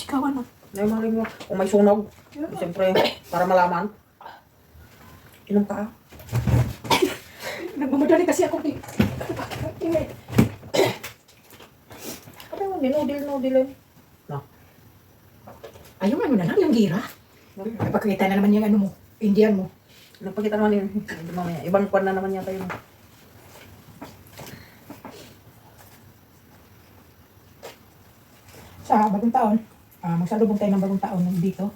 Ikaw ano? Naimaling mo, kung may sunog, siyempre, para malaman. Inom ka. Nagmamadali kasi ako. Ano mo, dinudil eh. No. Ayun, ano na lang yung gira. Napakita na naman yung ano mo, Indian mo. Nagpakita naman yun. Mamaya. Ibang kwan na naman yata yun. Sa bagong taon, magsalubong tayo ng bagong taon dito.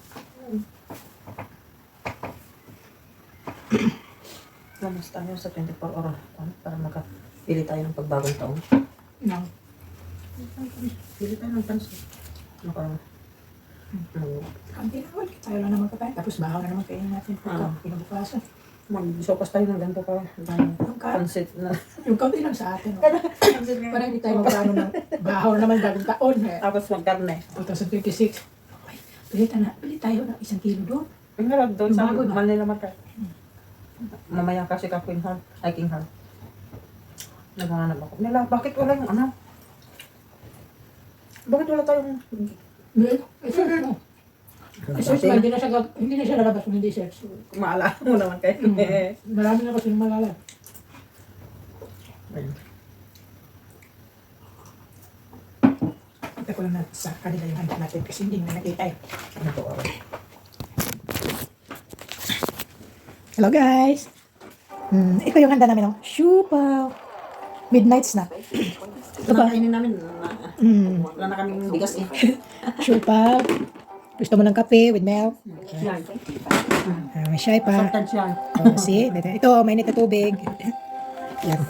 Lamas tayo sa 24 oras. Para makapili tayo ng pagbagong taon. No. Pili tayo ng pansin. Kanti naman, tayo lang naman kakain. Tapos bahaw na naman kayo natin. Pinabukasan. Mag-sopas tayo ng ganito pa. Yung Pansit na. Yung kaunti lang sa atin. Parang hindi tayo magkano ng bahaw naman bagong taon. Tapos magkarne. 2026. Okay, pili tayo ng 1 kilo doon. Ang harap doon sa Bago na. Manila Market. Mamaya kasi ka Queen Hall. Ay, King Hall. Naghahanap ako. Nila, bakit wala yung ano? Bakit wala tayong... I-search mo. I-search mo, hindi na siya lalabas kung hindi search. Maalala mo naman kayo. Marami na kasi yung malala. Ito ko lang na sa kanila yung handa natin kasi hindi na nakita eh. Ano to? Hello guys! Ito yung handa namin, no? Shupaw! Midnight snack. Ito pa. Kainin namin. Wala na kaming bigas eh. Shupaw. Gusto mo ng kape with milk? May shy pa. Sometimes yan. Oh, see? Ito, mainit na tubig. Yan.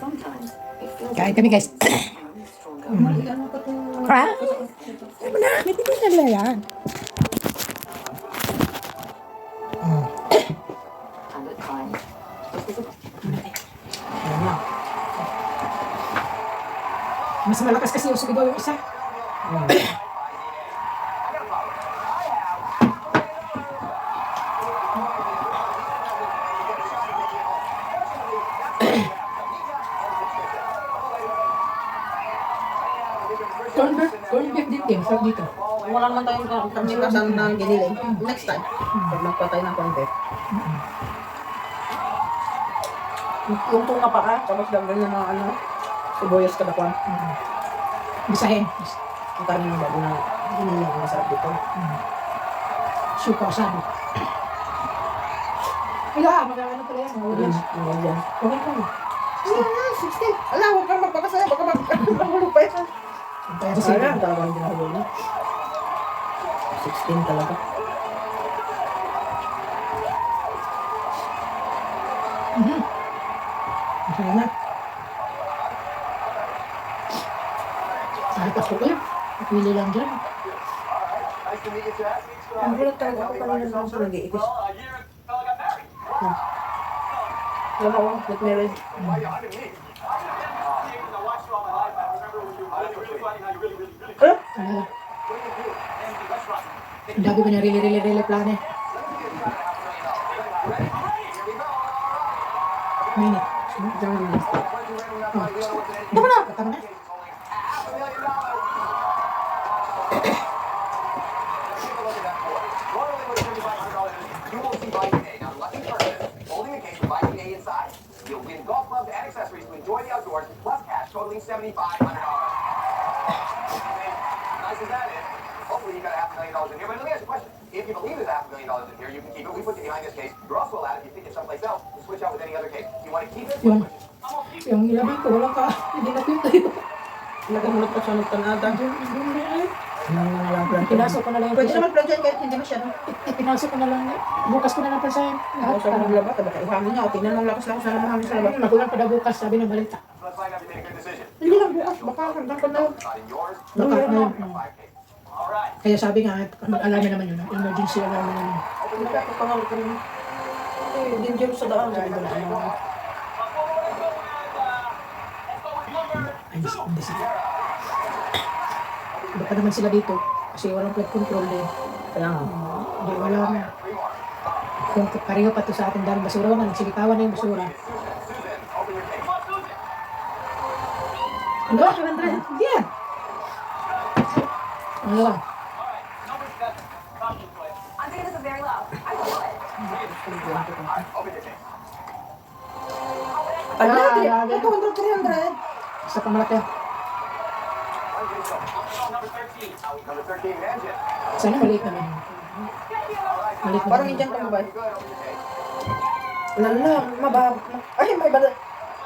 Kain kami guys. Ano pa ito? Ha? Ano na? May titignan na yan. Ayan na. Mas malakas kasi yung sumigaw yung isa. Corn beef din din. Sarap dito. Wala naman tayong kamikasan na giniling. Next time. Pag magpa tayo ng content. Yung tunga pa ka, tapos gagawin yung mga ano, sibuyas ka dapat. Bisahin. Ang karne ng bago na giniling ang masarap dito. Shupaw sabi. Ay, magkakano pala yan. Audience. Yan. Okay pa yun. 16. Ala, huwag kang magpakasaya. Baka mahulog pa yan. Kaya kasi Ayan, talagang ginahulog na. 16 talaga. masaya na. Kahit ako ko yun. Pili lang dyan. Ang gulat talaga ako kanina lang sa nag-iikis. Wala ako, with marriage. Talaga. Ang dami ko niya really plan eh. Minute. Ito mo na. Katama na. You'll win golf clubs and accessories to enjoy the outdoors, plus cash totaling $7,500. Nice as that is. Hopefully you got $500,000 in here. But let me ask you a question. If you believe there's $500,000 in here, you can keep it. We put you behind this case. You're also allowed, if you think it's someplace else, to switch out with any other case. You want to keep it? Yun. Yung ilabi ko, walang ka. Hindi na tayo. Nagkamulot pa siya ng tanada. Pinasok ko na lang yung Pwede presyo. naman plan dyan kahit hindi masyado. Pinasok ko na lang. Bukas ko na lang presahin. Ako sa mga labat, baka ihamin niya. O, tingnan mo lakas-lakas na mahangin sa labat. Magulang pa daw bukas, sabi ng balita. Let's find out if you made a good decision. Hindi lang, baka hanggang pa na. Not in yours. Baka na yun. 5 cases. All right. Kaya sabi nga, mag-alarm naman yun. Emergency alarm naman yun. Nakakapangawag ka rin. Eh, dangerous sa daan. Sabi ko na, ano. Ay, hindi sila. Iba pa naman sila dito. Kasi walang flood control din. Kaya nga. Hindi, wala na. Kung pareho pa to sa ating dahil basura, nga nagsilitawan na yung basura. Ano ba? Yeah. Ano ba? Alright, open your case. Ala, lagi. 200, 300. Isa pang malaki. One case go. Number 13, Manjit. Sana maliit naman. Maliit Parang naman. Indian ka ba? Good, open your case. Lala, mababa. Ay, may bala.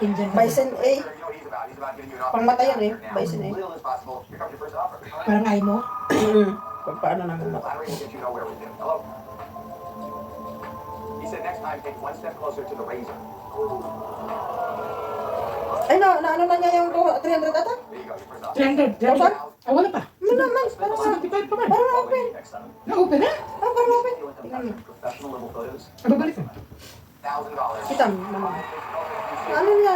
Indian naman. Bison A. You know what he's about. He's about getting you an offer. Pangmatayan eh. Now, Bison A. little as possible. Here comes your first offer. Parang ay mo. Pag paano naman mata. Lottery will get you nowhere with him. Hello? He said next time, take one step closer to the razor. Ay, ano na niya yung 300 ata? There you go, your first offer. 300. 300. Ah, wala pa. Ano naman? Parang 75 pa man. Parang open. Na-open na? Ah, parang open. Tingnan mo. Professional level photos. Ano balik mo? $1,000. Kita mo naman. Ano niya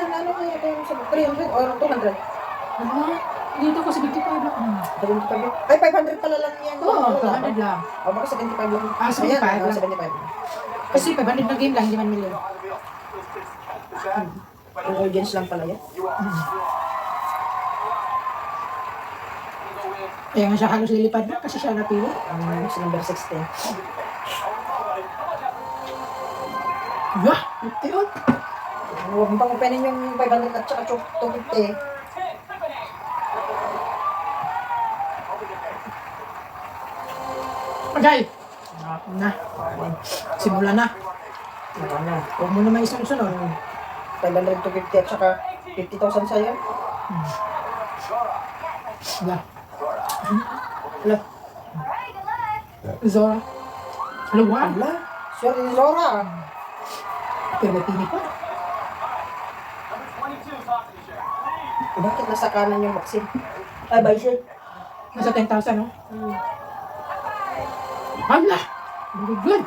ito yung sa 300 or 200? Ah, dito ko 75 lang. 75. Ay, 500 pala lang yan. Oo, 200 lang. O, baka 75 lang. Ah, 75 Ayan, lang. 75. Kasi 500 na game lang, hindi man million. Is that? Ang audience lang pala yan. You are. Kaya nga siya halos lilipad na kasi siya napili. Sa number 16. Wah! Ito yun. Huwag mo pang openin yung 500 at saka 250. Agay! Na. Simula na. Wala na. Huwag mo na may isunod-sunod. 500 to 50 at saka 50,000 sa'yo. Wala. Wala. Zora. Halawa. Wala. Sorry, Zora. Pero may pili pa. Bakit nasa kanan yung vaccine? Ay, Bison. Nasa 10,000, no? Hala! Very good.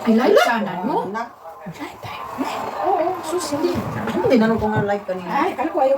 Ay, live sana, no? Anak. Live tayo. Oo, sus, hindi. Tinanong ko nga live kanina. Ay, kala ko ayaw